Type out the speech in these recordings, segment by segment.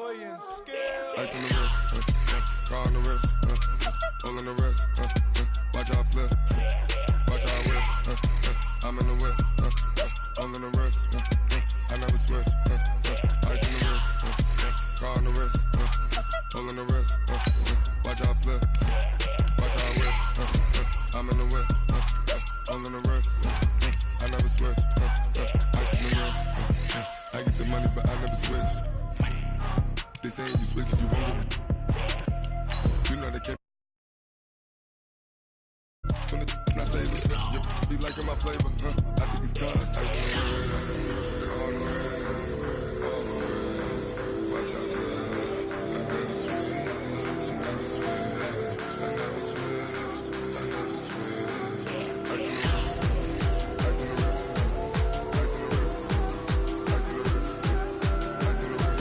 playing scared. Ice on the wrist, car on the wrist, all on the wrist, watch how I flip, watch how I whip, I'm in the whip, all on the wrist, I never switch, ice on the wrist, car on the wrist, all on the wrist, watch how I flip, watch how I whip, I'm in the whip, all on the wrist, I never switch, ice on the wrist, I get the money but I never switch. They saying you switch it, you won't get it. You know they can't. When I say this, you be liking my flavor, I think it's cause. Ice on the wrist, watch out flash. I never switch, I never switch, I never switch, I never switch. Ice on the wrist, ice on the wrist, ice on the wrist, ice on the wrist, ice on the wrist.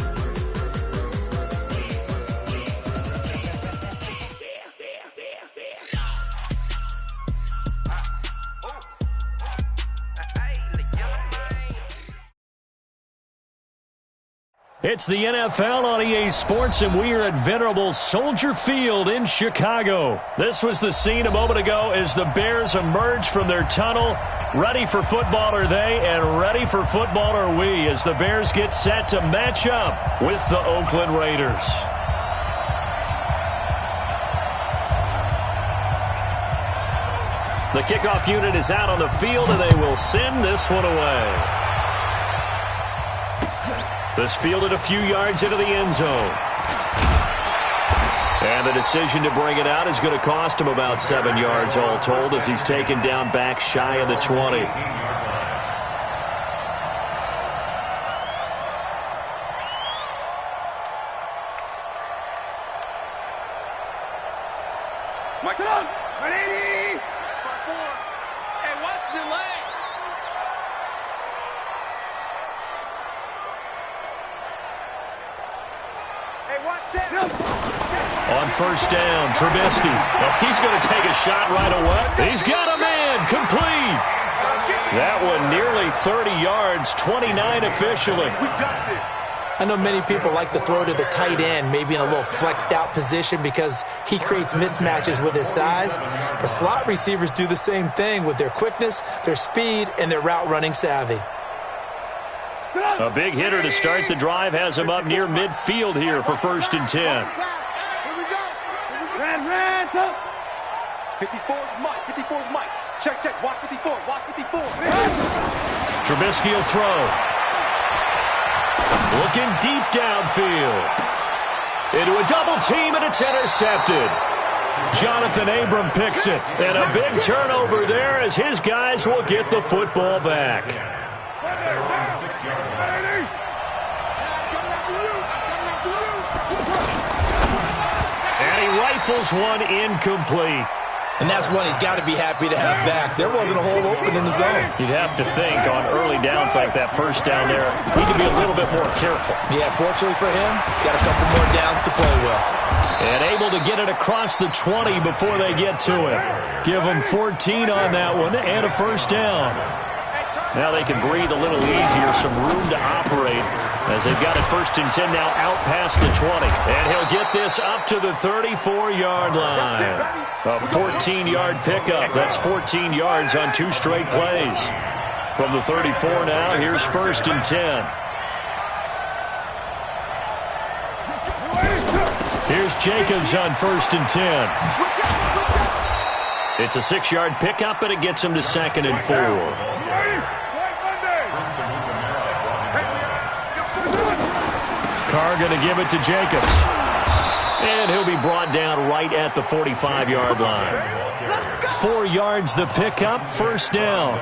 It's the NFL on EA Sports, and we are at venerable Soldier Field in Chicago. This was the scene a moment ago as the Bears emerged from their tunnel. Ready for football are they, and ready for football are we, as the Bears get set to match up with the Oakland Raiders. The kickoff unit is out on the field, and they will send this one away. This fielded a few yards into the end zone. And the decision to bring it out is going to cost him about 7 yards all told, as he's taken down back shy of the 20. Mike it on! 180! 4. Hey, watch the leg! On first down, Trubisky. Oh, he's going to take a shot right away. He's got a man, complete. That one nearly 30 yards, 29 officially. We got this. I know many people like to throw to the tight end, maybe in a little flexed out position because he creates mismatches with his size. But slot receivers do the same thing with their quickness, their speed, and their route running savvy. A big hitter to start the drive has him up near midfield here for 1st and 10. Ran, 54's Mike, 54's Mike. Check, watch 54, watch 54. Trubisky will throw. Looking deep downfield. Into a double team, and it's intercepted. Jonathan Abram picks it. And a big turnover there as his guys will get the football back. And he rifles one incomplete. And that's one he's got to be happy to have back. There wasn't a hole open in the zone. You'd have to think on early downs like that first down there, need to be a little bit more careful. Yeah, fortunately for him, got a couple more downs to play with. And able to get it across the 20 before they get to it. Give them 14 on that one and a first down. Now they can breathe a little easier, some room to operate as they've got it 1st and 10 now out past the 20. And he'll get this up to the 34-yard line. A 14-yard pickup. That's 14 yards on 2 straight plays. From the 34 now, here's 1st and 10. Here's Jacobs on 1st and 10. It's a 6-yard pickup, and it gets him to 2nd and 4. Carr going to give it to Jacobs. And he'll be brought down right at the 45-yard line. 4 yards the pickup, 1st down.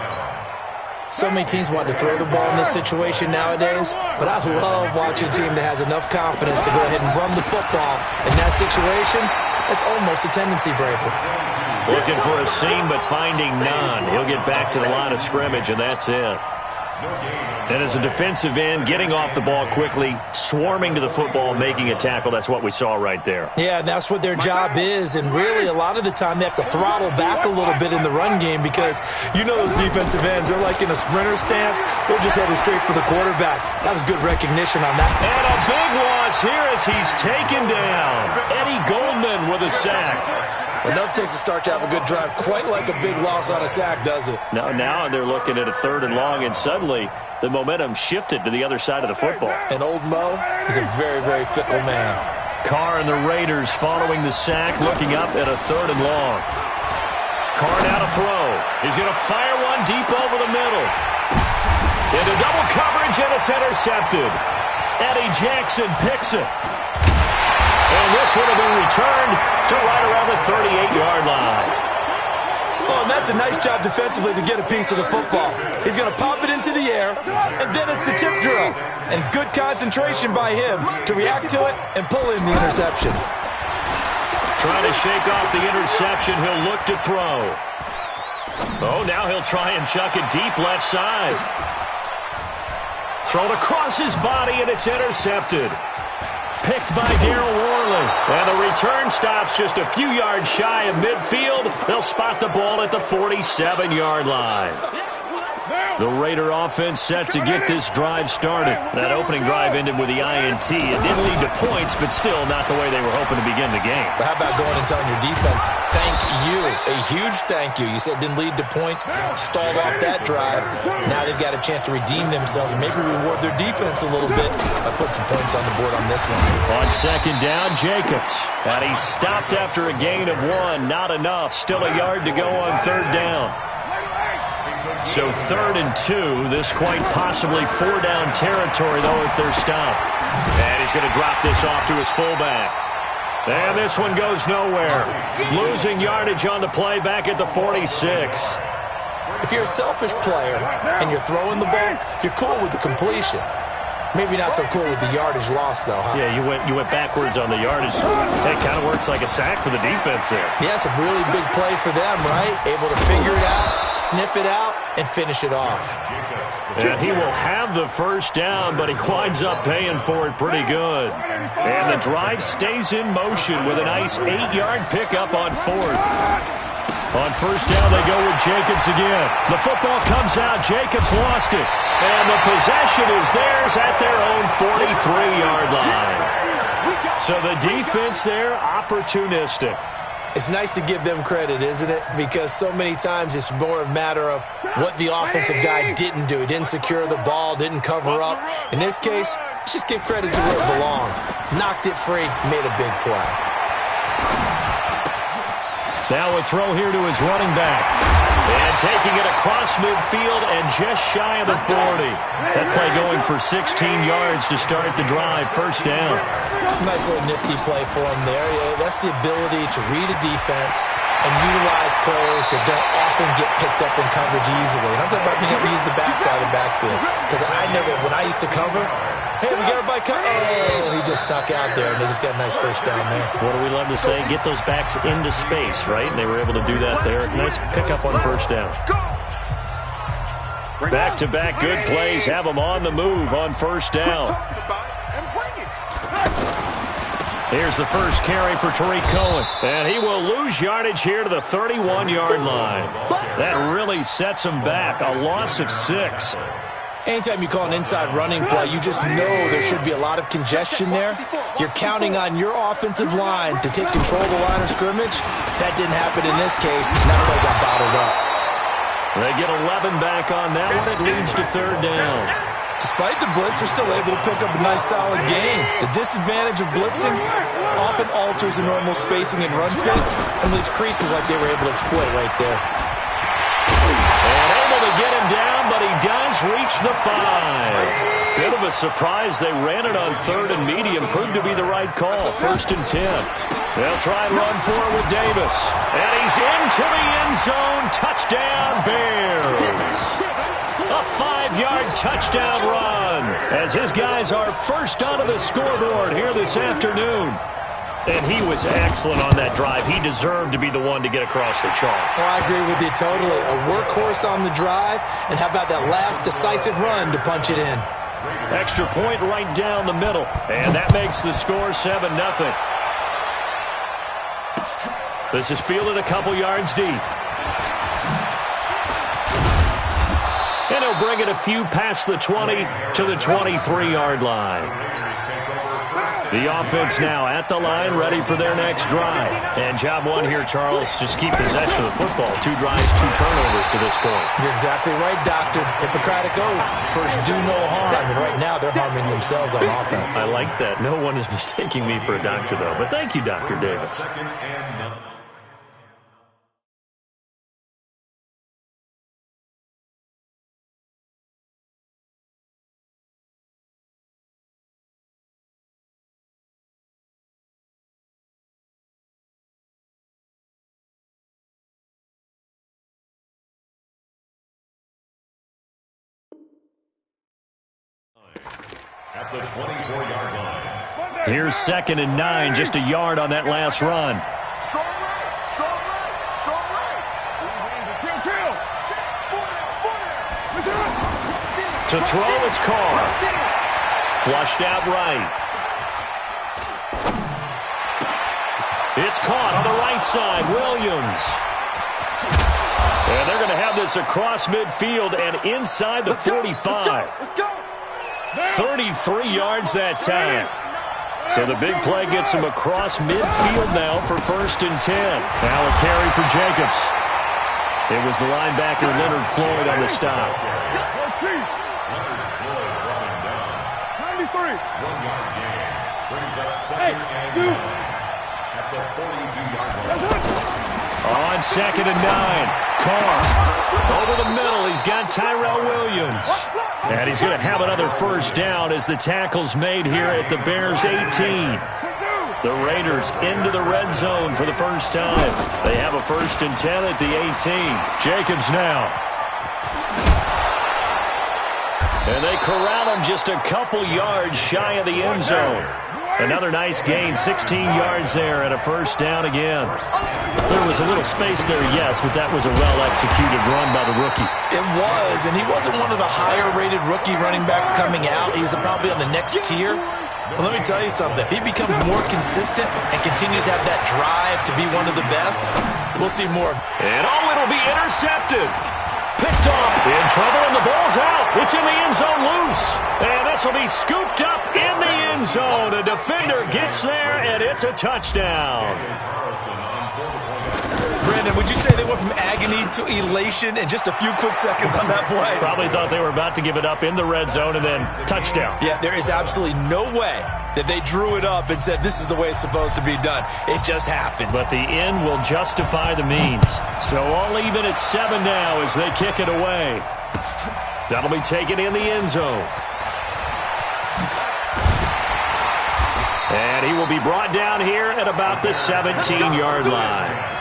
So many teams want to throw the ball in this situation nowadays, but I love watching a team that has enough confidence to go ahead and run the football. In that situation, it's almost a tendency breaker. Looking for a seam, but finding none. He'll get back to the line of scrimmage, and that's it. And as a defensive end, getting off the ball quickly, swarming to the football, making a tackle, that's what we saw right there. Yeah, and that's what their job is, and really a lot of the time they have to throttle back a little bit in the run game because you know those defensive ends, they're like in a sprinter stance. They're just headed straight for the quarterback. That was good recognition on that. And a big loss falls here as he's taken down. Eddie Goldman with a sack. Enough takes a start to have a good drive, quite like a big loss on a sack, does it? Now they're looking at a 3rd and long, and suddenly the momentum shifted to the other side of the football. And old Mo is a very, very fickle man. Carr and the Raiders following the sack, looking up at a 3rd and long. Carr now to throw. He's going to fire one deep over the middle. Into double coverage, and it's intercepted. Eddie Jackson picks it. And this one will be returned to right around the 38-yard line. Oh, and that's a nice job defensively to get a piece of the football. He's going to pop it into the air, and then it's the tip drill. And good concentration by him to react to it and pull in the interception. Trying to shake off the interception, he'll look to throw. Oh, now he'll try and chuck it deep left side. Thrown across his body, and it's intercepted. Picked by Darryl Worley. And the return stops just a few yards shy of midfield. They'll spot the ball at the 47-yard line. The Raider offense set to get this drive started. That opening drive ended with the INT. It didn't lead to points, but still not the way they were hoping to begin the game. But how about going and telling your defense, thank you, a huge thank you. You said it didn't lead to points, stalled off that drive. Now they've got a chance to redeem themselves and maybe reward their defense a little bit by putting some points on the board on this one. On 2nd down, Jacobs. And he stopped after a gain of 1. Not enough. Still a yard to go on 3rd down. So 3rd and 2, this quite possibly 4-down territory, though, if they're stopped. And he's going to drop this off to his fullback. And this one goes nowhere. Losing yardage on the play back at the 46. If you're a selfish player and you're throwing the ball, you're cool with the completion. Maybe not so cool with the yardage loss, though, huh? Yeah, you went backwards on the yardage. It kind of works like a sack for the defense there. Yeah, it's a really big play for them, right? Able to figure it out, sniff it out, and finish it off. And he will have the 1st down, but he winds up paying for it pretty good. And the drive stays in motion with a nice 8-yard pickup on 4th. On 1st down, they go with Jacobs again. The football comes out. Jacobs lost it. And the possession is theirs at their own 43-yard line. So the defense there, opportunistic. It's nice to give them credit, isn't it? Because so many times it's more a matter of what the offensive guy didn't do. He didn't secure the ball, didn't cover up. In this case, let's just give credit to where it belongs. Knocked it free, made a big play. Now a throw here to his running back. And taking it across midfield and just shy of the 40. That play going for 16 yards to start the drive. 1st down. Nice little nifty play for him there. Yeah, that's the ability to read a defense and utilize players that don't often get picked up in coverage easily. And I'm talking about being able to use the backside of the backfield. Because I know that when I used to cover, hey, we got everybody covered. Oh, he just snuck out there, and they just got a nice 1st down there. What do we love to say? Get those backs into space, right? And they were able to do that there. Nice pickup on 1st down. Back-to-back good plays have them on the move on 1st down. Here's the first carry for Tariq Cohen. And he will lose yardage here to the 31-yard line. That really sets him back. A loss of 6. Anytime you call an inside running play, you just know there should be a lot of congestion there. You're counting on your offensive line to take control of the line of scrimmage. That didn't happen in this case. That play got bottled up. They get 11 back on that one. It leads to 3rd down. Despite the blitz, they're still able to pick up a nice solid gain. The disadvantage of blitzing often alters the normal spacing and run fits and leaves creases like they were able to exploit right there. And able to get him down, but he does reach the 5. Bit of a surprise. They ran it on 3rd and medium. Proved to be the right call. 1st and 10. They'll try and run for it with Davis. And he's into the end zone. Touchdown, Bears. A 5-yard touchdown run as his guys are first onto the scoreboard here this afternoon. And he was excellent on that drive. He deserved to be the one to get across the chalk. Oh, I agree with you totally. A workhorse on the drive, and how about that last decisive run to punch it in? Extra point right down the middle, and that makes the score 7-0. This is fielded a couple yards deep. And he'll bring it a few past the 20 to the 23-yard line. The offense now at the line, ready for their next drive. And job one here, Charles, just keep possession of the football. 2 drives, 2 turnovers to this point. You're exactly right, Doctor. Hippocratic oath. First, do no harm. And right now, they're harming themselves on offense. I like that. No one is mistaking me for a doctor, though. But thank you, Dr. Davis. At the 24-yard line. Here's 2nd and 9, just a yard on that last run. To throw, it's Carr. Flushed out right. It's caught on the right side. Williams. And they're going to have this across midfield and inside the 45. 33 yards that time. So the big play gets him across midfield now for 1st and 10. Now a carry for Jacobs. It was the linebacker Leonard Floyd on the stop. 93. 1-yard gain. Brings up 2nd and 9 at the 42-yard line. On 2nd and 9. Carr over the middle. He's got Tyrell Williams. And he's going to have another 1st down as the tackle's made here at the Bears' 18. The Raiders into the red zone for the first time. They have a 1st and 10 at the 18. Jacobs now. And they corral him just a couple yards shy of the end zone. Another nice gain, 16 yards there and a 1st down again. There was a little space there, yes, but that was a well-executed run by the rookie. It was, and he wasn't one of the higher-rated rookie running backs coming out. He's probably on the next tier. But let me tell you something. If he becomes more consistent and continues to have that drive to be one of the best, we'll see more. And it'll be intercepted. Picked off. In trouble, and the ball's out. It's in the end zone loose. And this will be scooped up in the end zone. A defender gets there, and it's a touchdown. Brandon, would you say they went from agony to elation in just a few quick seconds on that play? Probably thought they were about to give it up in the red zone and then touchdown. Yeah, there is absolutely no way that they drew it up and said this is the way it's supposed to be done. It just happened. But the end will justify the means. So all even at 7 now as they kick it away. That'll be taken in the end zone. And he will be brought down here at about the 17-yard line.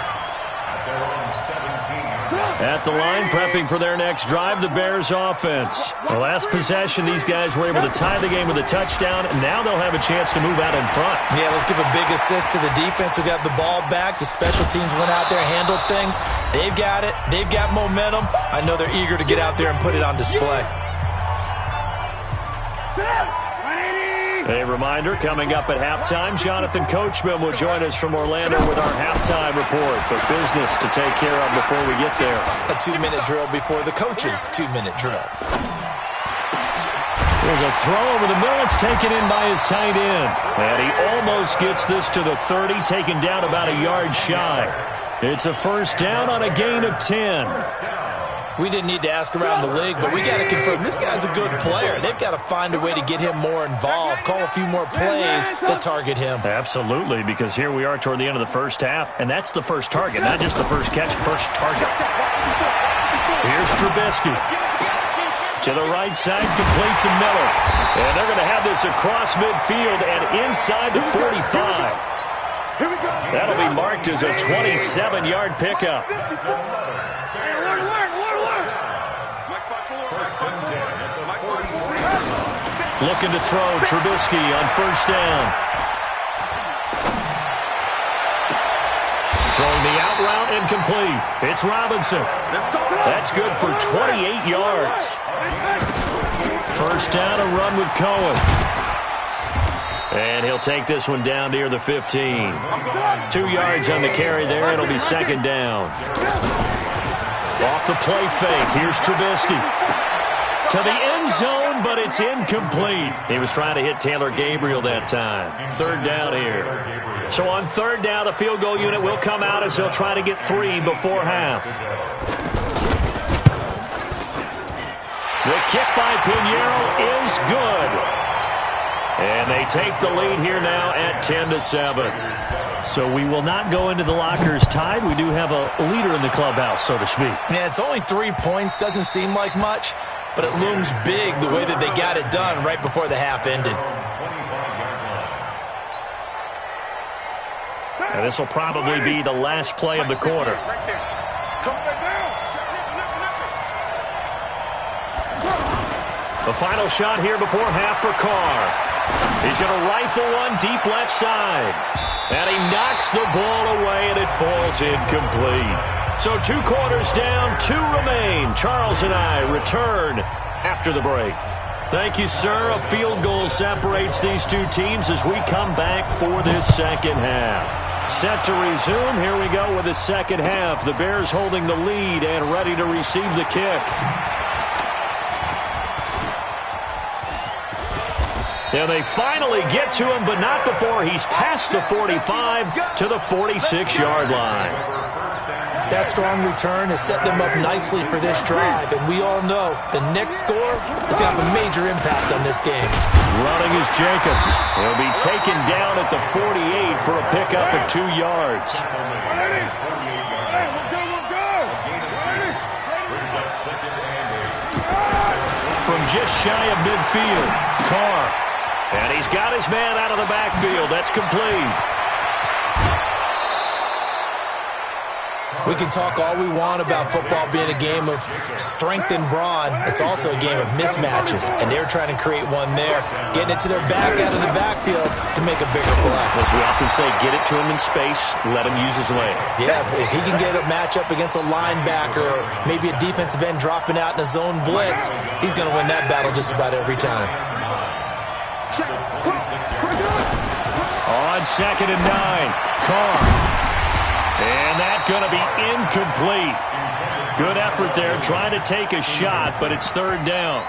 At the line, prepping for their next drive, the Bears offense. The last possession, these guys were able to tie the game with a touchdown, and now they'll have a chance to move out in front. Yeah, let's give a big assist to the defense who got the ball back. The special teams went out there and handled things. They've got it. They've got momentum. I know they're eager to get out there and put it on display. A reminder, coming up at halftime, Jonathan Coachman will join us from Orlando with our halftime report. So business to take care of before we get there. A 2-minute drill before the coach's 2-minute drill. There's a throw over the middle. It's taken in by his tight end. And he almost gets this to the 30, taken down about a yard shy. It's a 1st down on a gain of 10. We didn't need to ask around the league, but we got to confirm this guy's a good player. They've got to find a way to get him more involved, call a few more plays that target him. Absolutely, because here we are toward the end of the first half, and that's the first target, not just the first catch, first target. Here's Trubisky. To the right side, complete to Miller. And they're going to have this across midfield and inside the 45. That'll be marked as a 27-yard pickup. Looking to throw, Trubisky on 1st down. Throwing the out route incomplete. It's Robinson. That's good for 28 yards. 1st down, a run with Cohen. And he'll take this one down near the 15. 2 yards on the carry there. It'll be 2nd down. Off the play fake. Here's Trubisky. To the end zone. one, but it's incomplete. He was trying to hit Taylor Gabriel that time. Third down here. So on third down, the field goal unit will come out as they'll try to get 3 before half. The kick by Pinheiro is good. And they take the lead here now at 10-7. So we will not go into the lockers tied. We do have a leader in the clubhouse, so to speak. Yeah, it's only 3 points. Doesn't seem like much, but it looms big the way that they got it done right before the half ended. And this will probably be the last play of the quarter. The final shot here before half for Carr. He's going to rifle one deep left side. And he knocks the ball away, and it falls incomplete. So 2 quarters down, 2 remain. Charles and I return after the break. Thank you, sir. A field goal separates these 2 teams as we come back for this second half. Set to resume. Here we go with the second half. The Bears holding the lead and ready to receive the kick. And they finally get to him, but not before he's past the 45 to the 46-yard line. That strong return has set them up nicely for this drive, and we all know the next score is going to have a major impact on this game. Running is Jacobs. He'll be taken down at the 48 for a pickup of 2 yards. From just shy of midfield, Carr. And he's got his man out of the backfield. That's complete. We can talk all we want about football being a game of strength and brawn. It's also a game of mismatches, and they're trying to create one there, getting it to their back out of the backfield to make a bigger play. As we often say, get it to him in space, let him use his leg. Yeah, if he can get a matchup against a linebacker or maybe a defensive end dropping out in a zone blitz, he's going to win that battle just about every time. On 2nd and 9, Carr. And that's going to be incomplete. Good effort there trying to take a shot, but it's third down.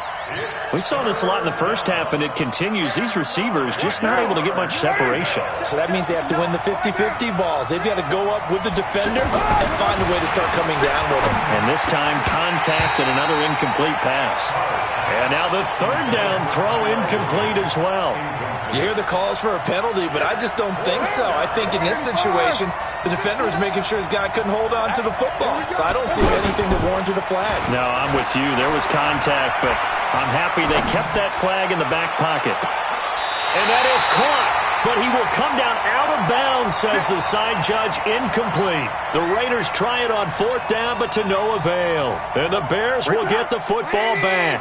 We saw this a lot in the first half, and it continues. These receivers just not able to get much separation. So that means they have to win the 50-50 balls. They've got to go up with the defender and find a way to start coming down with him. And this time, contact and another incomplete pass. And now the third down throw incomplete as well. You hear the calls for a penalty, but I just don't think so. I think in this situation, the defender was making sure his guy couldn't hold on to the football. So I don't see anything that warranted a flag. No, I'm with you. There was contact, but I'm happy they kept that flag in the back pocket. And that is caught, but he will come down out of bounds, says the side judge, incomplete. The Raiders try it on 4th down, but to no avail. And the Bears will get the football back.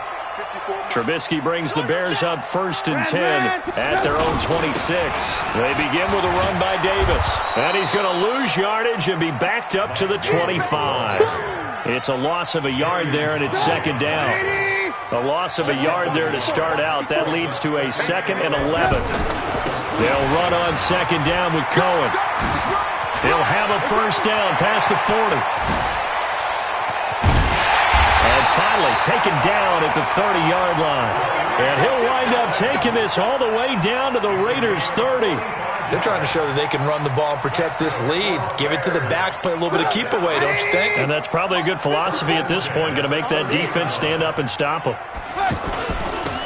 Trubisky brings the Bears up 1st and 10 at their own 26. They begin with a run by Davis. And he's going to lose yardage and be backed up to the 25. It's a loss of a yard there, and it's 2nd down. A loss of a yard there to start out. That leads to a 2nd and 11. They'll run on 2nd down with Cohen. He'll have a 1st down past the 40. And finally taken down at the 30-yard line. And he'll wind up taking this all the way down to the Raiders' 30. They're trying to show that they can run the ball and protect this lead. Give it to the backs, play a little bit of keep away, don't you think? And that's probably a good philosophy at this point, going to make that defense stand up and stop them.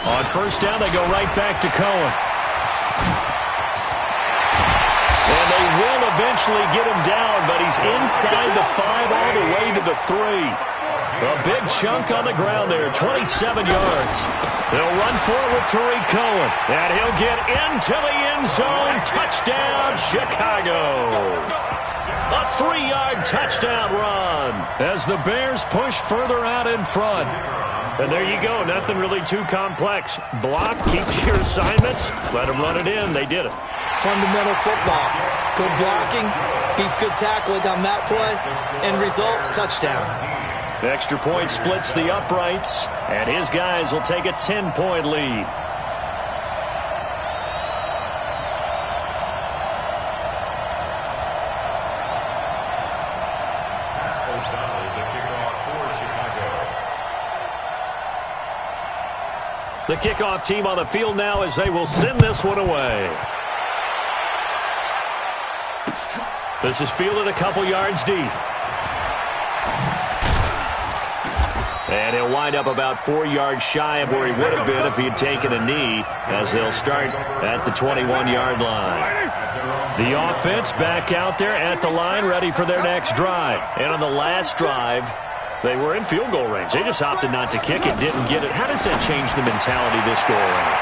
On 1st down, they go right back to Cohen. And they will eventually get him down, but he's inside the 5 all the way to the 3. A big chunk on the ground there, 27 yards. They'll run forward to Tariq Cohen, and he'll get into the end zone. Touchdown, Chicago. A 3-yard touchdown run as the Bears push further out in front. And there you go, nothing really too complex. Block, keep your assignments, let them run it in. They did it. Fundamental football. Good blocking, beats good tackling on that play. End result, touchdown. Extra point splits the uprights, and his guys will take a 10-point lead. The kickoff team on the field now as they will send this one away. This is fielded a couple yards deep. And he'll wind up about 4 yards shy of where he would have been if he had taken a knee, as they'll start at the 21-yard line. The offense back out there at the line, ready for their next drive. And on the last drive, they were in field goal range. They just opted not to kick it, didn't get it. How does that change the mentality this go around?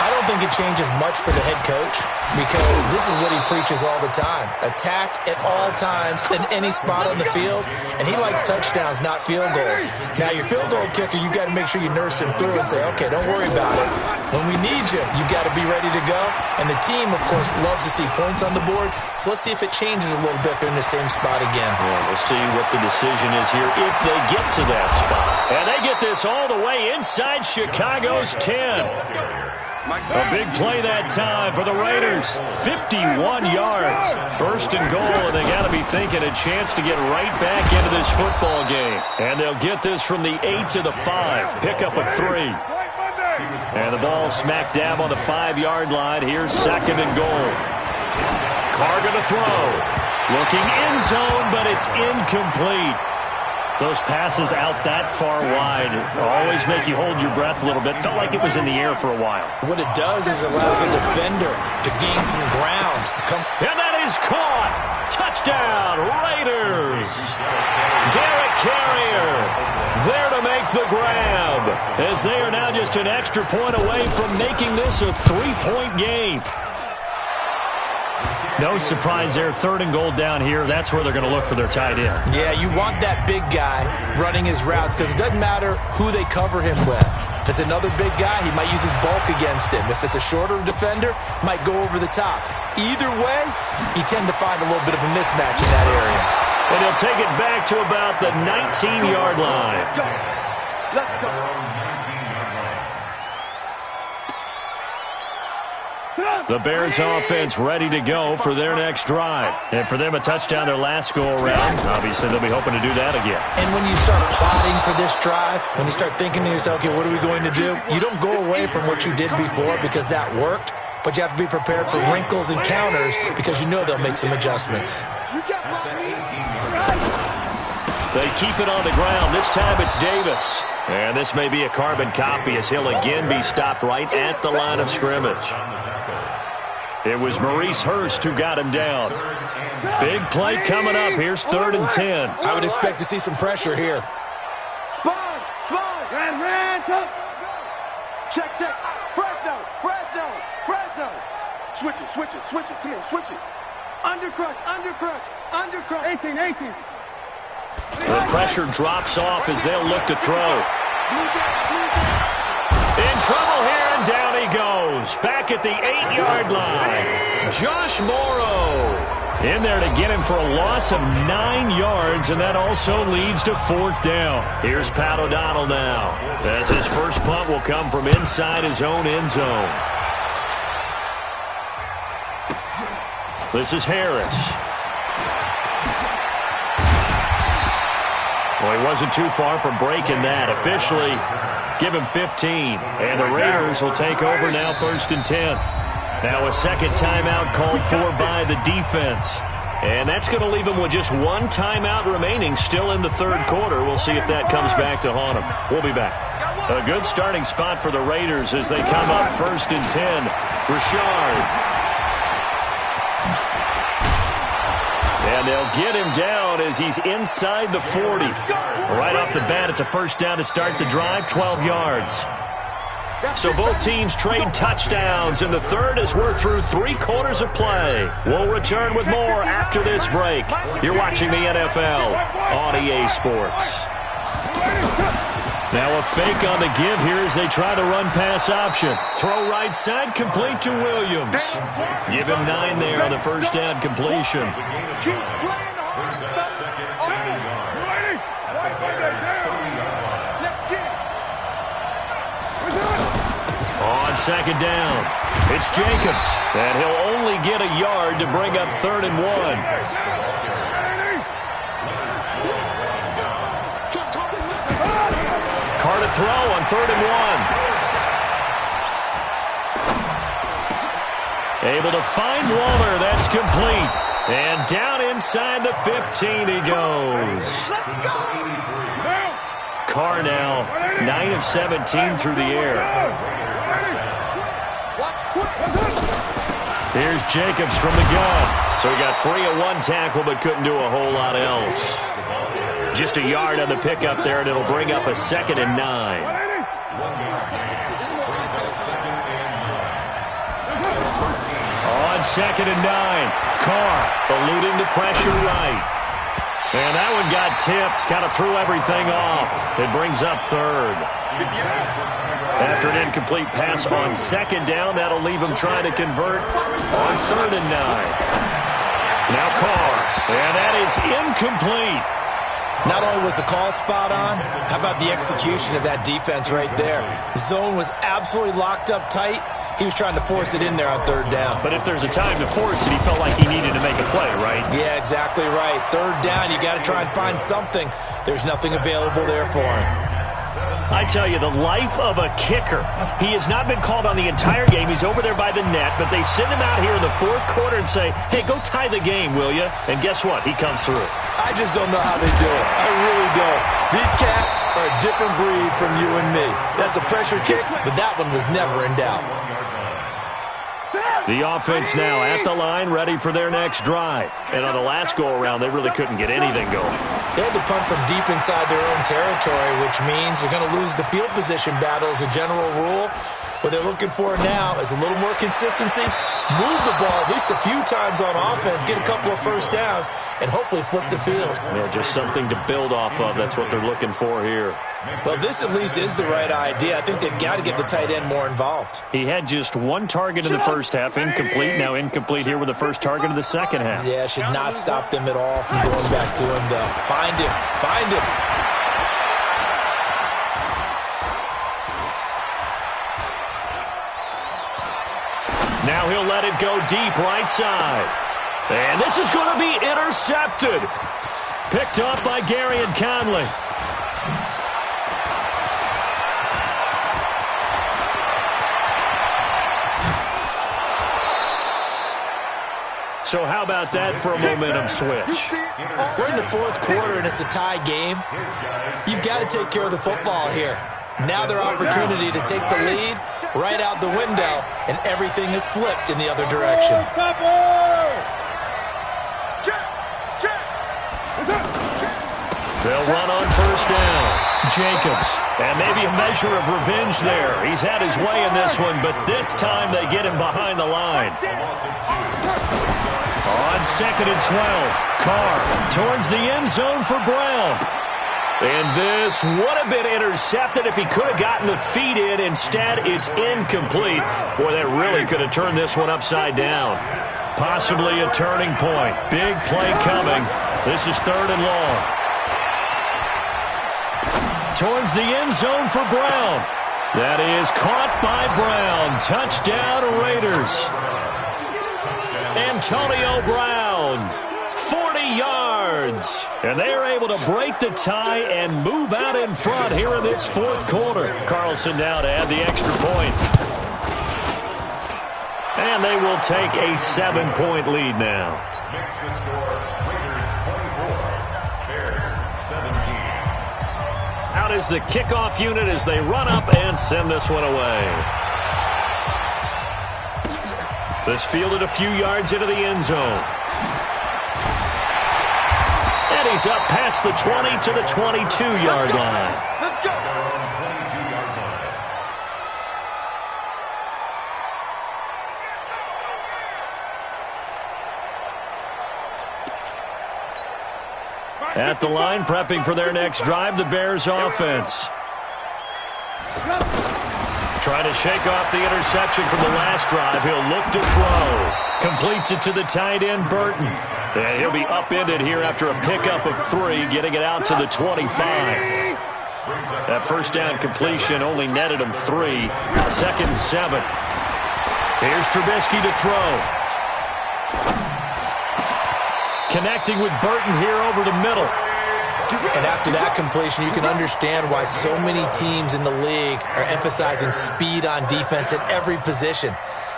I don't think it changes much for the head coach, because this is what he preaches all the time. Attack at all times in any spot on the field, and he likes touchdowns, not field goals. Now, your field goal kicker, you got to make sure you nurse him through and say, okay, don't worry about it. When we need you, you got to be ready to go. And the team, of course, loves to see points on the board, so let's see if it changes a little bit if they're in the same spot again. Yeah, we'll see what the decision is here if they get to that spot. And they get this all the way inside Chicago's 10. A big play that time for the Raiders. 51 yards. First and goal, and they got to be thinking a chance to get right back into this football game. And they'll get this from the 8 to the 5. Pick up a 3. And the ball smack dab on the 5-yard line. Here's second and goal. Carr going to throw. Looking end zone, but it's incomplete. Those passes out that far wide always make you hold your breath a little bit. Felt like it was in the air for a while. What it does is it allows a defender to gain some ground. And that is caught. Touchdown, Raiders. Derek Carrier there to make the grab, as they are now just an extra point away from making this a 3-point game. No surprise there. Third and goal down here. That's where they're going to look for their tight end. Yeah, you want that big guy running his routes, because it doesn't matter who they cover him with. If it's another big guy, he might use his bulk against him. If it's a shorter defender, he might go over the top. Either way, you tend to find a little bit of a mismatch in that area. And he'll take it back to about the 19-yard line. Let's go. Let's go. The Bears offense ready to go for their next drive. And for them, a touchdown their last go-around. Obviously, they'll be hoping to do that again. And when you start plotting for this drive, when you start thinking to yourself, okay, what are we going to do? You don't go away from what you did before because that worked, but you have to be prepared for wrinkles and counters because you know they'll make some adjustments. They keep it on the ground. This time it's Davis. And this may be a carbon copy as he'll again be stopped right at the line of scrimmage. It was Maurice Hurst who got him down. Big play coming up. Here's 3rd and 10. I would expect to see some pressure here. Sponge. Check. Fresno. Switch it. Come on, switch it. Undercrush. 18. The pressure drops off as they'll look to throw. In trouble here, and down he goes. Back at the 8-yard line. Josh Morrow in there to get him for a loss of 9 yards, and that also leads to 4th down. Here's Pat O'Donnell now, as his first punt will come from inside his own end zone. This is Harris. Well, he wasn't too far from breaking that. Officially, give him 15. And the Raiders will take over now, 1st and 10. Now a second timeout called for by the defense. And that's going to leave them with just one timeout remaining still in the 3rd quarter. We'll see if that comes back to haunt them. We'll be back. A good starting spot for the Raiders as they come up 1st and 10. Richard. And they'll get him down as he's inside the 40. Right off the bat, it's a first down to start the drive, 12 yards. So both teams trade touchdowns in the 3rd as we're through 3 quarters of play. We'll return with more after this break. You're watching the NFL on EA Sports. Now a fake on the give here as they try the run-pass option. Throw right side, complete to Williams. Give him 9 there on the first down completion. On second down, it's Jacobs. And he'll only get a yard to bring up 3rd and 1. Carr to throw on 3rd and 1. Able to find Waller. That's complete. And down inside the 15 he goes. Carr now 9 of 17 through the air. Here's Jacobs from the gun. So he got free of one tackle but couldn't do a whole lot else. Just a yard on the pickup there, and it'll bring up a 2nd and 9. On 2nd and 9, Carr eluding the pressure right. And that one got tipped, kind of threw everything off. It brings up 3rd. After an incomplete pass on 2nd down, that'll leave him trying to convert on 3rd and 9. Now Carr, and that is incomplete. Not only was the call spot on, how about the execution of that defense right there? Zone was absolutely locked up tight. He was trying to force it in there on 3rd down. But if there's a time to force it, he felt like he needed to make a play, right? Yeah, exactly right. 3rd down, you got to try and find something. There's nothing available there for him. I tell you, the life of a kicker. He has not been called on the entire game. He's over there by the net, but they send him out here in the 4th quarter and say, hey, go tie the game, will you? And guess what? He comes through. I just don't know how they do it. I really don't. These cats are a different breed from you and me. That's a pressure kick, but that one was never in doubt. The offense now at the line, ready for their next drive. And on the last go-around, they really couldn't get anything going. They had to punt from deep inside their own territory, which means they're going to lose the field position battle as a general rule. What they're looking for now is a little more consistency, move the ball at least a few times on offense, get a couple of first downs, and hopefully flip the field. Yeah, just something to build off of. That's what they're looking for here. Well, this at least is the right idea. I think they've got to get the tight end more involved. He had just one target in the first half, incomplete. Now incomplete here with the first target of the second half. Yeah, should not stop them at all from going back to him, though. Find him. Find him. Now he'll let it go deep right side. And this is going to be intercepted. Picked off by Gary and Conley. So how about that for a momentum switch? We're in the 4th quarter and it's a tie game. You've got to take care of the football here. Now their opportunity to take the lead right out the window, and everything is flipped in the other direction. They'll run on first down. Jacobs. And maybe a measure of revenge there. He's had his way in this one, but this time they get him behind the line. On 2nd and 12, Carr towards the end zone for Brown. And this would have been intercepted if he could have gotten the feet in. Instead, it's incomplete. Boy, that really could have turned this one upside down. Possibly a turning point. Big play coming. This is 3rd and long. Towards the end zone for Brown. That is caught by Brown. Touchdown, Raiders. Antonio Brown, 40 yards. And they are able to break the tie and move out in front here in this 4th quarter. Carlson now to add the extra point. And they will take a 7-point lead now. Makes the score Raiders 24, Bears 17. Out is the kickoff unit as they run up and send this one away. This fielded a few yards into the end zone. And he's up past the 20 to the 22-yard line. Let's go. 22-yard line. At the line, prepping for their next drive, the Bears offense. Trying to shake off the interception from the last drive. He'll look to throw. Completes it to the tight end, Burton. And he'll be upended here after a pickup of 3, getting it out to the 25. That first down completion only netted him 3. 2nd and 7. Here's Trubisky to throw. Connecting with Burton here over the middle. And after that completion, you can understand why so many teams in the league are emphasizing speed on defense at every position.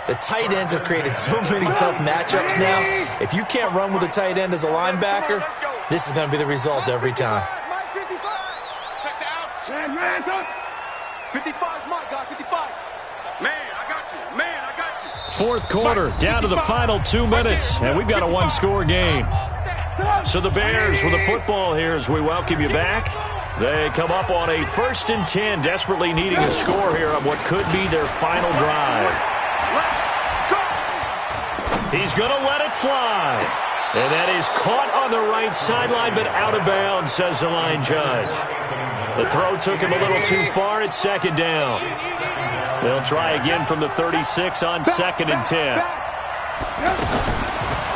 The tight ends have created so many tough matchups now. If you can't run with a tight end as a linebacker, this is going to be the result every time. 55's mine, guys, 55. Man, I got you. Man, I got you. Fourth quarter, down to the final 2 minutes, and we've got a one-score game. So the Bears with the football here as we welcome you back. They come up on a 1st and 10, desperately needing a score here on what could be their final drive. He's going to let it fly. And that is caught on the right sideline, but out of bounds, says the line judge. The throw took him a little too far. It's 2nd down. They'll try again from the 36 on 2nd and 10.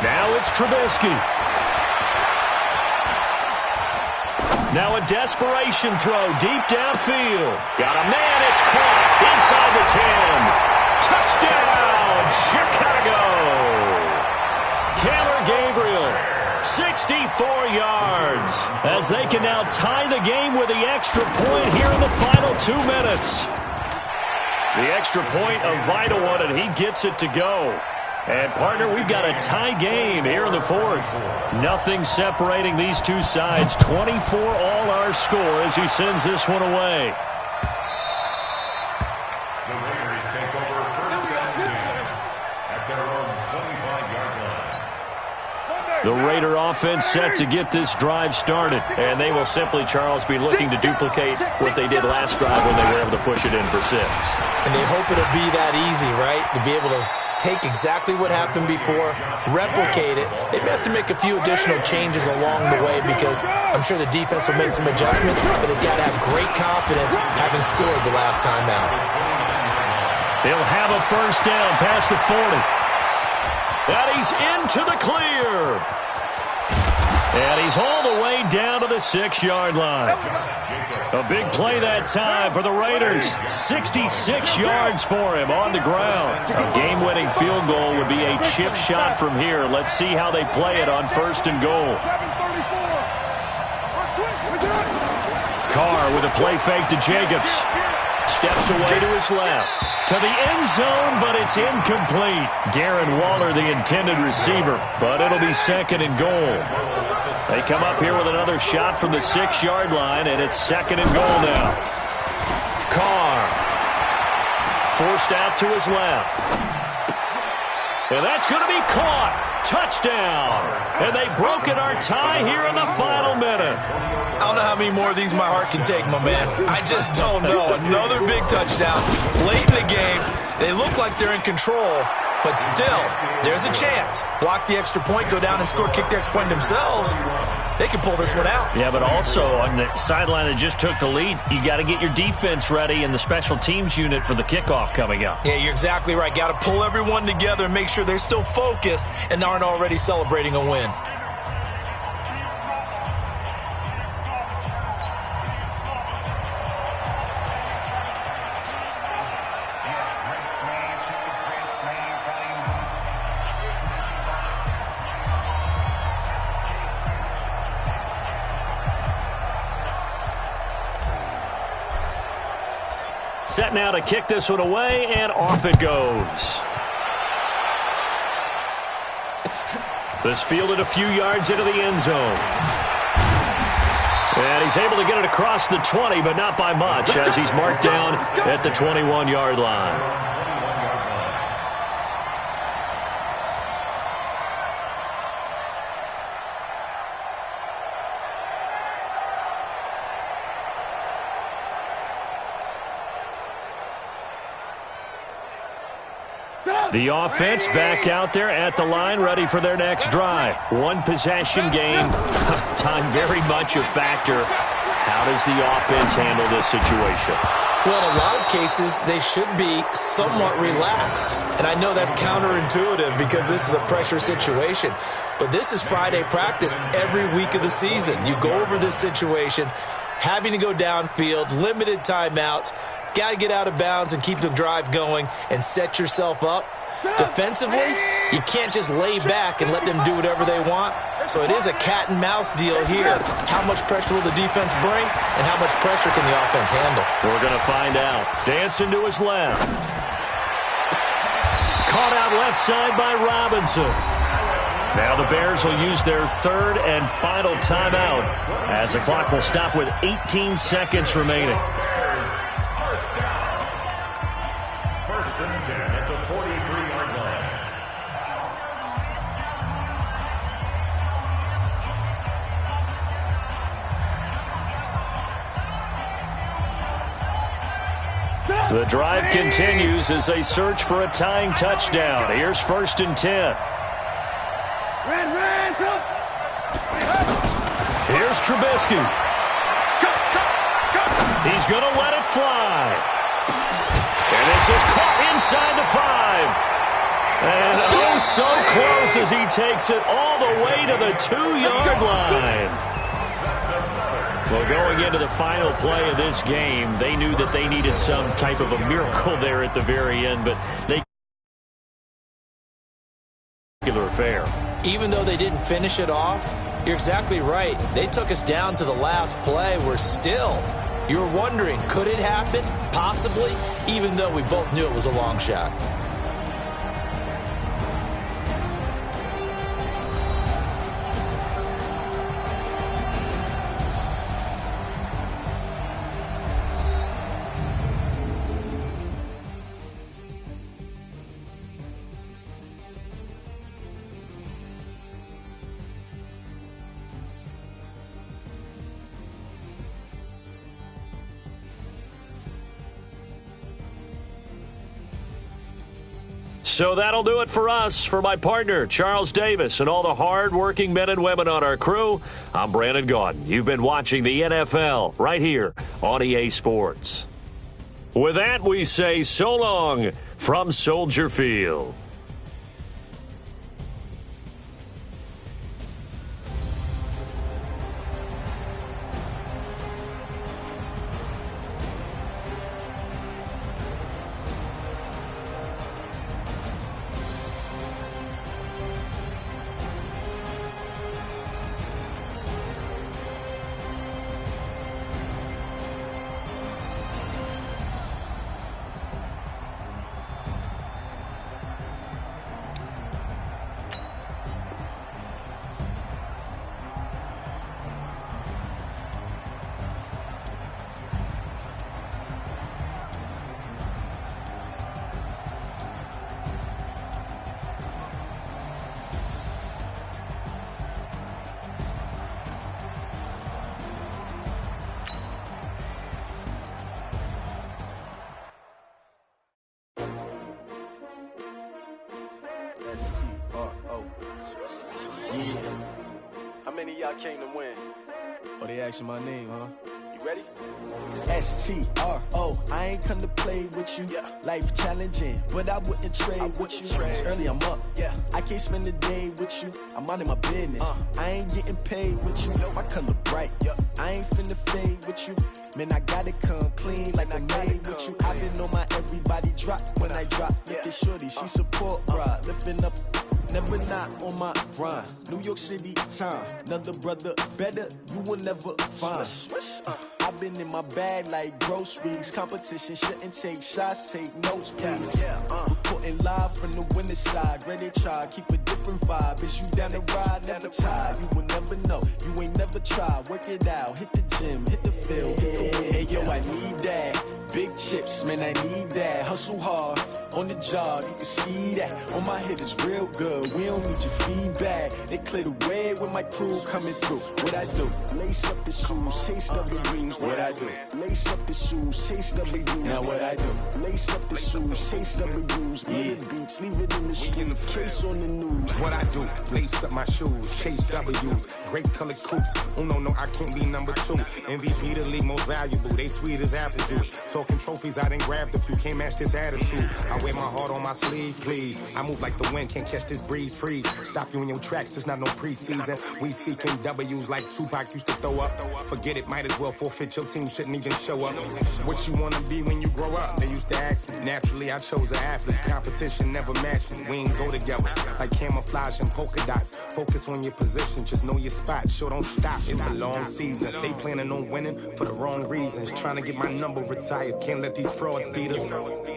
Now it's Trubisky. Now a desperation throw deep downfield. Got a man. It's caught inside the 10. Touchdown, Chicago. Taylor Gabriel. 64 yards as they can now tie the game with the extra point here in the final 2 minutes. The extra point, a vital one, and he gets it to go. And, partner, we've got a tie game here in the 4th. Nothing separating these two sides. 24 all our score as he sends this one away. The Raiders take over 1st and 10 at their own 25-yard line. The Raider offense set to get this drive started. And they will simply, Charles, be looking to duplicate what they did last drive when they were able to push it in for 6. And they hope it'll be that easy, right? To be able to take exactly what happened before, replicate it. They may have to make a few additional changes along the way because I'm sure the defense will make some adjustments, but they've got to have great confidence having scored the last time out. They'll have a 1st down past the 40. And he's into the clear. And he's all the way down to the 6-yard line. A big play that time for the Raiders. 66 yards for him on the ground. A game-winning field goal would be a chip shot from here. Let's see how they play it on 1st and goal. Carr with a play fake to Jacobs. Steps away to his left. To the end zone, but it's incomplete. Darren Waller, the intended receiver, but it'll be 2nd and goal. They come up here with another shot from the 6-yard line, and it's 2nd and goal now. Carr forced out to his left. And that's going to be caught. Touchdown. And they broke it, our tie here in the final minute. I don't know how many more of these my heart can take, my man. I just don't know. Another big touchdown late in the game. They look like they're in control, but still, there's a chance. Block the extra point, go down and score, kick the extra point themselves. They can pull this one out. Yeah, but also on the sideline that just took the lead, you got to get your defense ready and the special teams unit for the kickoff coming up. Yeah, you're exactly right. Got to pull everyone together and make sure they're still focused and aren't already celebrating a win. Set now to kick this one away, and off it goes. This fielded a few yards into the end zone. And he's able to get it across the 20, but not by much, as he's marked down at the 21-yard line. The offense back out there at the line, ready for their next drive. One possession game. Time very much a factor. How does the offense handle this situation? Well, in a lot of cases, they should be somewhat relaxed. And I know that's counterintuitive because this is a pressure situation. But this is Friday practice every week of the season. You go over this situation, having to go downfield, limited timeouts, got to get out of bounds and keep the drive going and set yourself up. Defensively, you can't just lay back and let them do whatever they want. So it is a cat and mouse deal here. How much pressure will the defense bring and how much pressure can the offense handle? We're going to find out. Dancing to his left. caught out left side by Robinson. Now the Bears will use their third and final timeout as the clock will stop with 18 seconds remaining. First and 10 at the 43-yard line. The drive continues as they search for a tying touchdown. Here's first and 10. Here's Trubisky. He's going to let it fly. And this is caught inside the 5. And oh, so close as he takes it all the way to the 2-yard line. Well, going into the final play of this game, they knew that they needed some type of a miracle there at the very end, but they affair. Even though they didn't finish it off, you're exactly right. They took us down to the last play. We're still, you're wondering, could it happen? Possibly, even though we both knew it was a long shot. So that'll do it for us. For my partner, Charles Davis, and all the hard-working men and women on our crew, I'm Brandon Gaudin. You've been watching the NFL right here on EA Sports. With that, we say so long from Soldier Field. How many of y'all came to win? Oh, they asking my name, huh? You ready? STRO, I ain't come to play with you. Life challenging, but I wouldn't trade with you. It's early, I'm up. I can't spend the day with you. I'm minding my business. I ain't getting paid with you. My color bright. I ain't finna fade with you. Man, I gotta come clean like I made with you. I've been on my everybody drop when I drop. Look at shorty, she support ride. Lifting up, never not on my grind. New York City time, another brother better, you will never find. I've been in my bag like groceries. Competition shouldn't take shots, take notes, please. Reporting live from the winning side. Ready to try, keep a different vibe. Is you down the ride, never tired. You will never know, you ain't never tried. Work it out, hit the gym, hit the field, hit the hey yo, I need that. Big chips, man, I need that. Hustle hard, on the job, you can see that. On my head is real good, we don't need your feedback. They clear the way with my crew coming through. What I do? Lace up the shoes, chase W's. What I do? Lace up the shoes, chase W's. Now what I do? Lace up the shoes, chase W's. Mid beats, leave it in the street, case on the news. What I do? Lace up my shoes, chase W's. Great colored coops. Oh no, I can't be number 2. MVP the league most valuable. They sweet as apple juice. Talking trophies, I done grabbed a few. Can't match this attitude. I wear my heart on my sleeve, please. I move like the wind, can't catch this breeze. Freeze. Stop you in your tracks, there's not no preseason. We seeking W's like Tupac used to throw up. Forget it, might as well forfeit. Your team shouldn't even show up. What you wanna be when you grow up? They used to ask me. Naturally, I chose an athlete. Competition never matched me. We ain't go together like camouflage and polka dots. Focus on your position, just know your spot. Sure, don't stop. It's a long season. They planning on winning for the wrong reasons. Trying to get my number retired. Can't let these frauds beat us.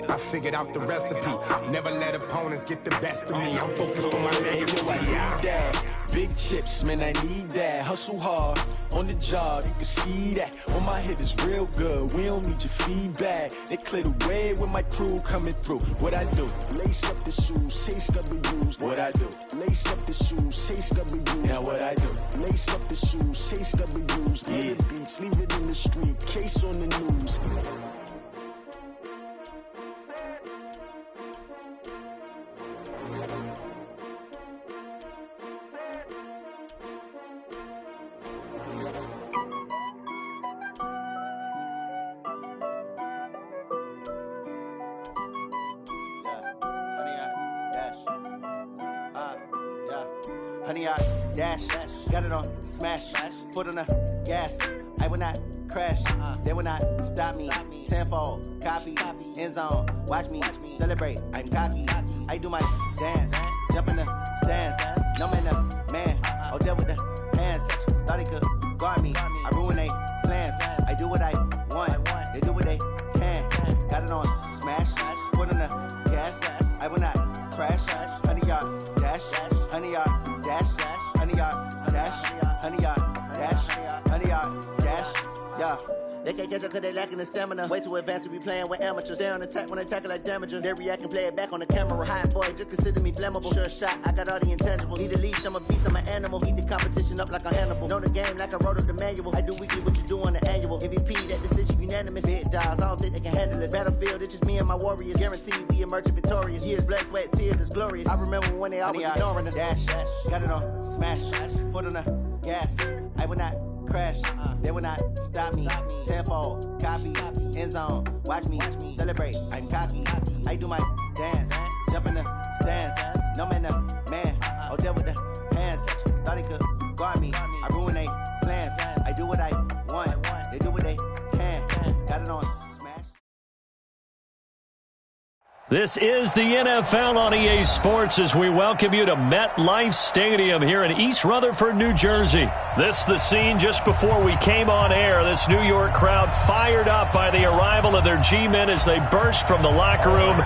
I figured out the recipe. Never let opponents get the best of me. I'm focused on my legacy. I need that. Big chips, man, I need that. Hustle hard on the job, you can see that. On my head is real good. We don't need your feedback. They clear the way with my crew coming through. What I do? Lace up the shoes, chase W's. What I do? Lace up the shoes, chase W's. Now what I do? Lace up the shoes, chase W's. Yeah. The beats, leave it in the street. Case on the news. Honey, I dash, got it on smash, foot on the gas. I will not crash, they will not stop me. Tenfold, copy, end zone, watch me celebrate. I'm cocky, I do my dance, jump in the stands. No man, the man, oh, deal with the hands. Thought he could guard me, I ruin they plans. I do what I want, they do what they can. Got it on smash, foot on the gas. I will not crash, honey, y'all dash, honey, y'all dash, honey, y'all dash, honey, y'all dash, honey, y'all dash, yeah. They can't catch up cause they lacking the stamina. Way too advanced to be playing with amateurs. Stay on attack when I tackle like damager. They react and play it back on the camera. Hot boy, just consider me flammable. Sure shot, I got all the intangibles. Need a leash, I'm a beast, I'm an animal. Eat the competition up like a Hannibal. Know the game like I wrote up the manual. I do weekly what you do on the annual. MVP, that decision unanimous. Big dials, I don't think they can handle this. Battlefield, it's just me and my warriors. Guaranteed we emerging victorious. Years, blood, sweat, tears, it's glorious. I remember when they always ignoring us. Dash, got it on smash, foot on the gas. I will not crash, they will not stop me. Tenfold, copy, end zone, watch me celebrate. I'm cocky, I do my dance, jump in the stands. No man, the man, oh, deal with the hands. Thought he could guard me, I ruin they plans. I do what I want, they do what they can. Got it on smash. This is the NFL on EA Sports as we welcome you to MetLife Stadium here in East Rutherford, New Jersey. This is the scene just before we came on air. This New York crowd fired up by the arrival of their G-men as they burst from the locker room.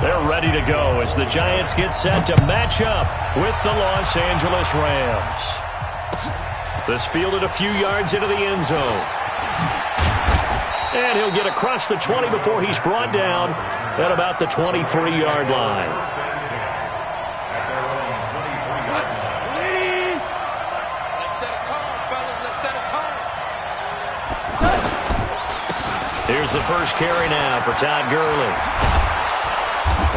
They're ready to go as the Giants get set to match up with the Los Angeles Rams. This fielded a few yards into the end zone. And he'll get across the 20 before he's brought down at about the 23-yard line. Let's set a tone, fellas. Let's set a tone. Here's the first carry now for Todd Gurley.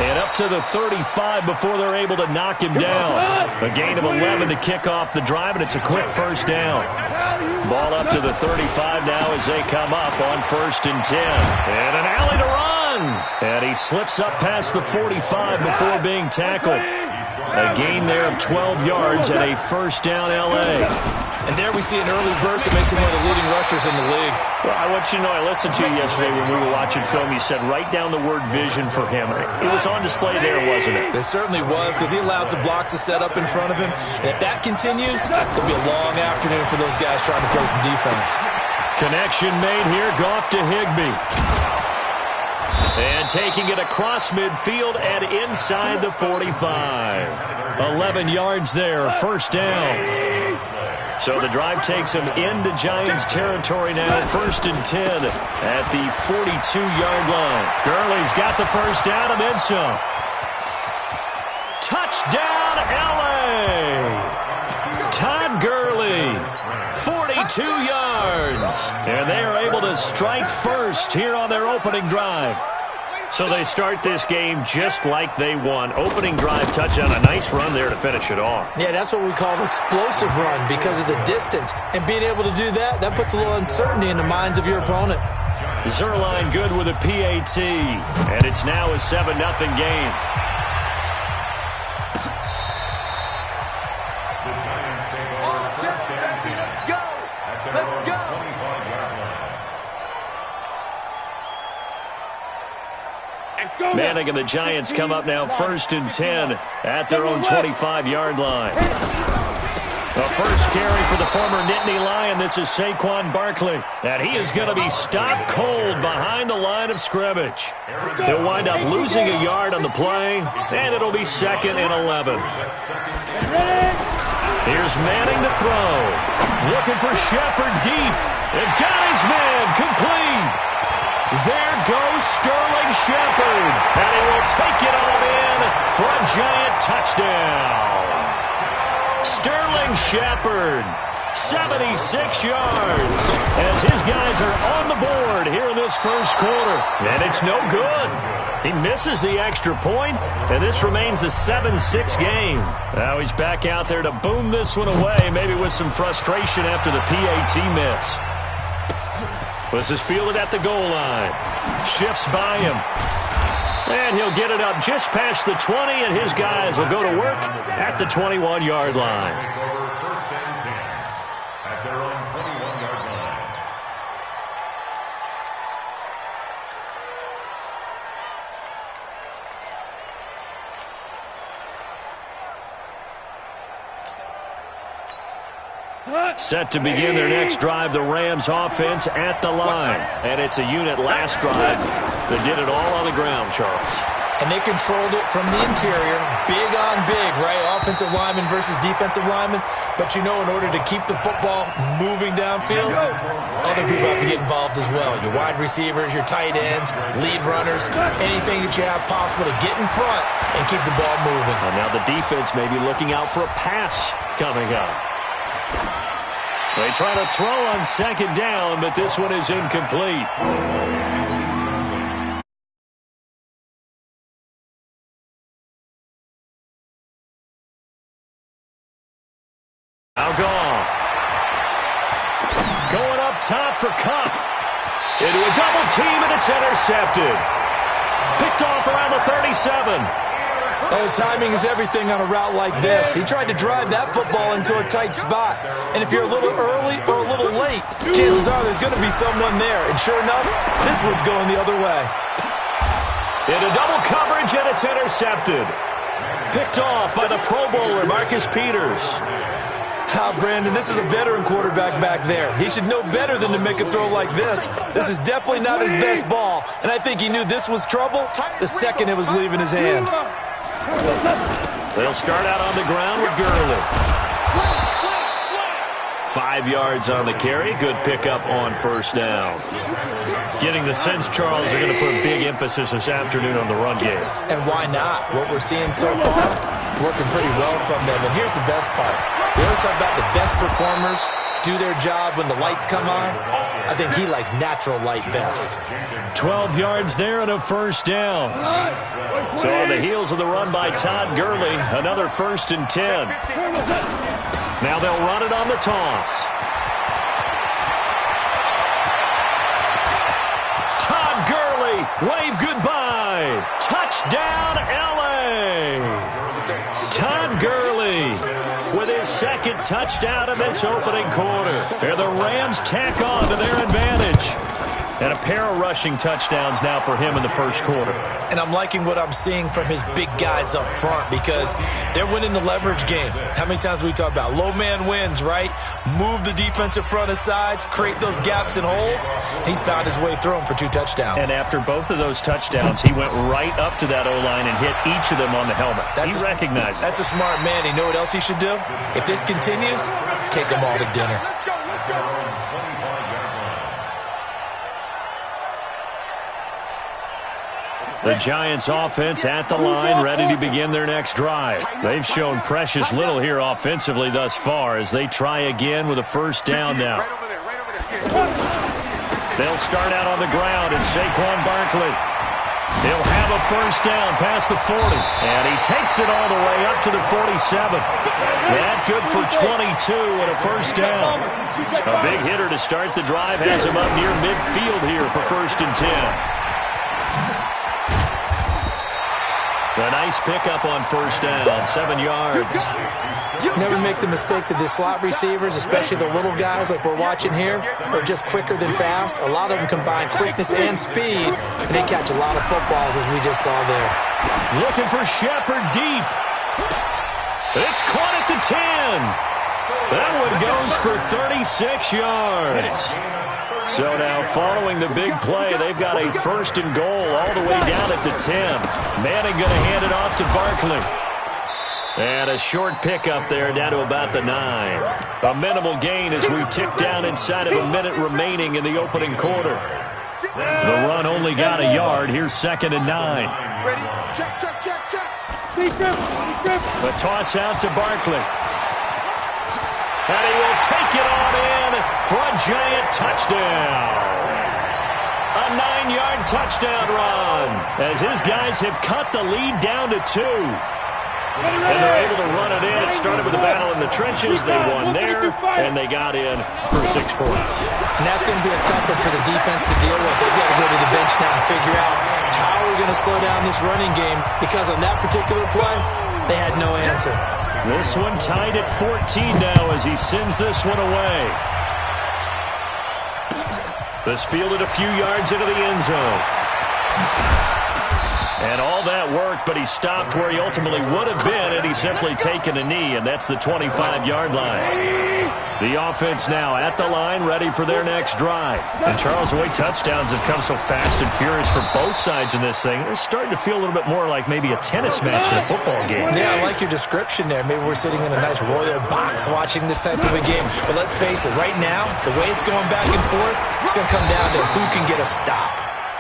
And up to the 35 before they're able to knock him down. A gain of 11 to kick off the drive, and it's a quick first down. Ball up to the 35 now as they come up on 1st and 10. And an alley to run. And he slips up past the 45 before being tackled. A gain there of 12 yards and a first down L.A. And there we see an early burst that makes him one of the leading rushers in the league. Well, I want you to know, I listened to you yesterday when we were watching film. You said write down the word vision for him. It was on display there, wasn't it? It certainly was, because he allows the blocks to set up in front of him. And if that continues, it'll be a long afternoon for those guys trying to play some defense. Connection made here, Goff to Higbee. And taking it across midfield and inside the 45. 11 yards there, first down. So the drive takes him into Giants territory now, 1st and 10 at the 42-yard line. Gurley's got the first down and then some. Touchdown, L.A. Todd Gurley, 42 yards. And they are able to strike first here on their opening drive. So they start this game just like they won. Opening drive touchdown, a nice run there to finish it off. Yeah, that's what we call an explosive run because of the distance. And being able to do that, that puts a little uncertainty in the minds of your opponent. Zerline good with a PAT. And it's now a 7-0 game. Manning and the Giants come up now 1st and 10 at their own 25-yard line. The first carry for the former Nittany Lion. This is Saquon Barkley. And he is going to be stopped cold behind the line of scrimmage. He'll wind up losing a yard on the play, and it'll be 2nd and 11. Here's Manning to throw. Looking for Shepard deep. And got his man complete. There goes Sterling Shepard. And he will take it on in for a giant touchdown. Sterling Shepard, 76 yards, as his guys are on the board here in this first quarter. And it's no good. He misses the extra point, and this remains a 7-6 game. Now he's back out there to boom this one away, maybe with some frustration after the PAT miss. This is fielded at the goal line. Shifts by him. And he'll get it up just past the 20, and his guys will go to work at the 21-yard line. Take over 1st and 10 at their own 21-yard line. Set to begin their next drive, the Rams offense at the line. And it's a unit last drive that did it all on the ground, Charles. And they controlled it from the interior, big on big, right? Offensive lineman versus defensive lineman. But you know, in order to keep the football moving downfield, other people have to get involved as well. Your wide receivers, your tight ends, lead runners, anything that you have possible to get in front and keep the ball moving. And now the defense may be looking out for a pass coming up. They try to throw on 2nd down, but this one is incomplete. Now Goff. Going up top for Kupp. Into a double team, and it's intercepted. Picked off around the 37. Oh, timing is everything on a route like this. He tried to drive that football into a tight spot. And if you're a little early or a little late, chances are there's going to be someone there. And sure enough, this one's going the other way. Into double coverage, and it's intercepted. Picked off by the Pro Bowler, Marcus Peters. Brandon, this is a veteran quarterback back there. He should know better than to make a throw like this. This is definitely not his best ball. And I think he knew this was trouble the second it was leaving his hand. They'll start out on the ground with Gurley. 5 yards on the carry. Good pickup on 1st down. Getting the sense, Charles, they're going to put a big emphasis this afternoon on the run game. And why not? What we're seeing so far, working pretty well from them. And here's the best part. We always talk about the best performers do their job when the lights come on. I think he likes natural light best. 12 yards there and a 1st down. So on the heels of the run by Todd Gurley, another 1st and 10. Now they'll run it on the toss. Todd Gurley, wave goodbye. Touchdown, L.A. Todd Gurley with his 2nd touchdown in this opening quarter. Here the Rams tack on to their advantage. And a pair of rushing touchdowns now for him in the first quarter. And I'm liking what I'm seeing from his big guys up front because they're winning the leverage game. How many times we talk about low man wins, right? Move the defensive front aside, create those gaps and holes. He's found his way through them for 2 touchdowns. And after both of those touchdowns, he went right up to that O-line and hit each of them on the helmet. He recognized it. That's a smart man. You know what else he should do? If this continues, take them all to dinner. The Giants offense at the line, ready to begin their next drive. They've shown precious little here offensively thus far as they try again with a 1st down now. They'll start out on the ground, and Saquon Barkley. He'll have a 1st down past the 40, and he takes it all the way up to the 47. That good for 22 and a 1st down. A big hitter to start the drive has him up near midfield here for 1st and 10. A nice pickup on 1st down, 7 yards. Never make the mistake that the slot receivers, especially the little guys like we're watching here, are just quicker than fast. A lot of them combine quickness and speed, and they catch a lot of footballs, as we just saw there. Looking for Shepard deep. It's caught at the 10. That one goes for 36 yards. So now following the big play, they've got a first and goal all the way down at the 10. Manning going to hand it off to Barkley. And a short pickup there down to about the 9. A minimal gain as we tick down inside of a minute remaining in the opening quarter. The run only got a yard. Here's 2nd and 9. Ready? Check, check, check, check. Sneak grip. The toss out to Barkley. And he will take it on in for a giant touchdown. A 9-yard touchdown run as his guys have cut the lead down to 2. And they're able to run it in. It started with a battle in the trenches. They won there, and they got in for 6 points. And that's going to be a tough one for the defense to deal with. They've got to go to the bench now and figure out how we're going to slow down this running game, because on that particular play, they had no answer. This one tied at 14 now as he sends this one away. This fielded a few yards into the end zone. And all that worked, but he stopped where he ultimately would have been, and he's simply taken a knee, and that's the 25-yard line. The offense now at the line, ready for their next drive. And Charles, the way touchdowns have come so fast and furious for both sides in this thing, it's starting to feel a little bit more like maybe a tennis match in a football game. Yeah, I like your description there. Maybe we're sitting in a nice royal box watching this type of a game. But let's face it, right now, the way it's going back and forth, it's going to come down to who can get a stop.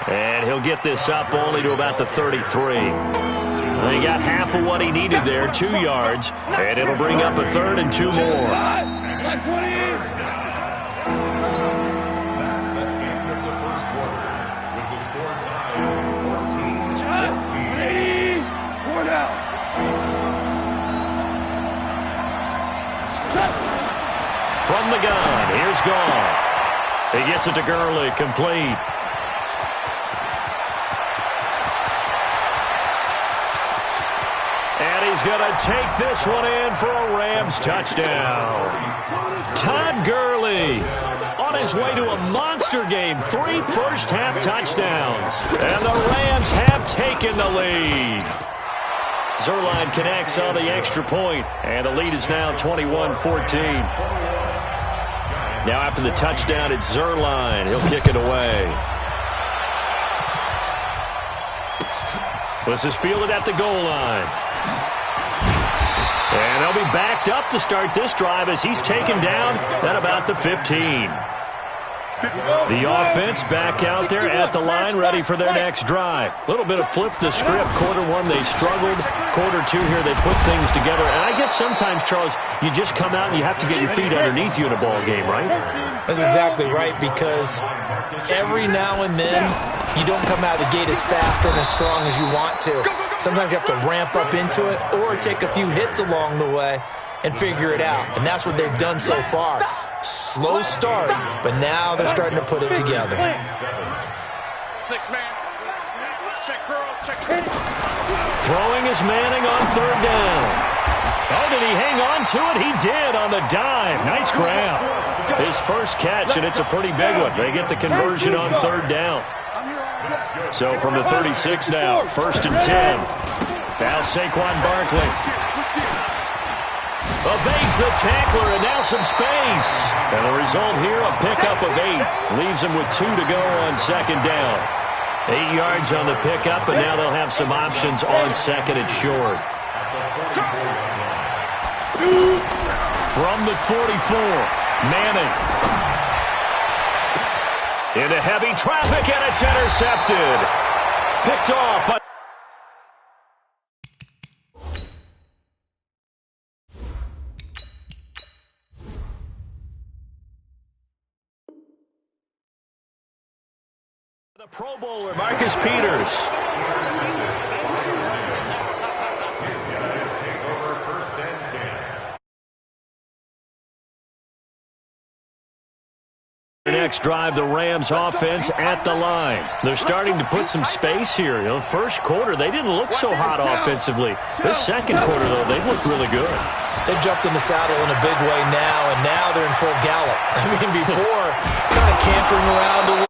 And he'll get this up only to about the 33. They got half of what he needed there, 2 yards, and it'll bring up a 3rd and 2 more. That's the end of the first quarter, with the score tied 14-14. Four down. From the gun, here's Goff. He gets it to Gurley, complete. And he's going to take this one in for a Rams touchdown. Todd Gurley on his way to a monster game. 3 first-half touchdowns. And the Rams have taken the lead. Zerline connects on the extra point, and the lead is now 21-14. Now after the touchdown, it's Zerline. He'll kick it away. This is fielded at the goal line. And they'll be backed up to start this drive as he's taken down at about the 15. The offense back out there at the line, ready for their next drive. A little bit of flip the script. Quarter 1, they struggled. Quarter 2 here, they put things together. And I guess sometimes, Charles, you just come out and you have to get your feet underneath you in a ball game, right? That's exactly right, because every now and then you don't come out of the gate as fast and as strong as you want to. Sometimes you have to ramp up into it or take a few hits along the way and figure it out. And that's what they've done so far. Slow start, but now they're starting to put it together. 6-man. Check curls, check. Throwing is Manning on 3rd down. Oh, did he hang on to it? He did on the dive. Nice grab. His first catch, and it's a pretty big one. They get the conversion on 3rd down. So from the 36 now, 1st and 10. Now Saquon Barkley evades the tackler, and now some space. And the result here, a pickup of 8. Leaves him with 2 to go on 2nd down. 8 yards on the pickup, and now they'll have some options on 2nd and short. From the 44, Manning. Into heavy traffic, and it's intercepted. Picked off by... the Pro Bowler, Marcus Peters. Next drive, the Rams offense at the line. They're starting to put some space here. You know, first quarter, they didn't look so hot offensively. This second quarter, though, they looked really good. They've jumped in the saddle in a big way now, and now they're in full gallop. I mean, before, kind of cantering around a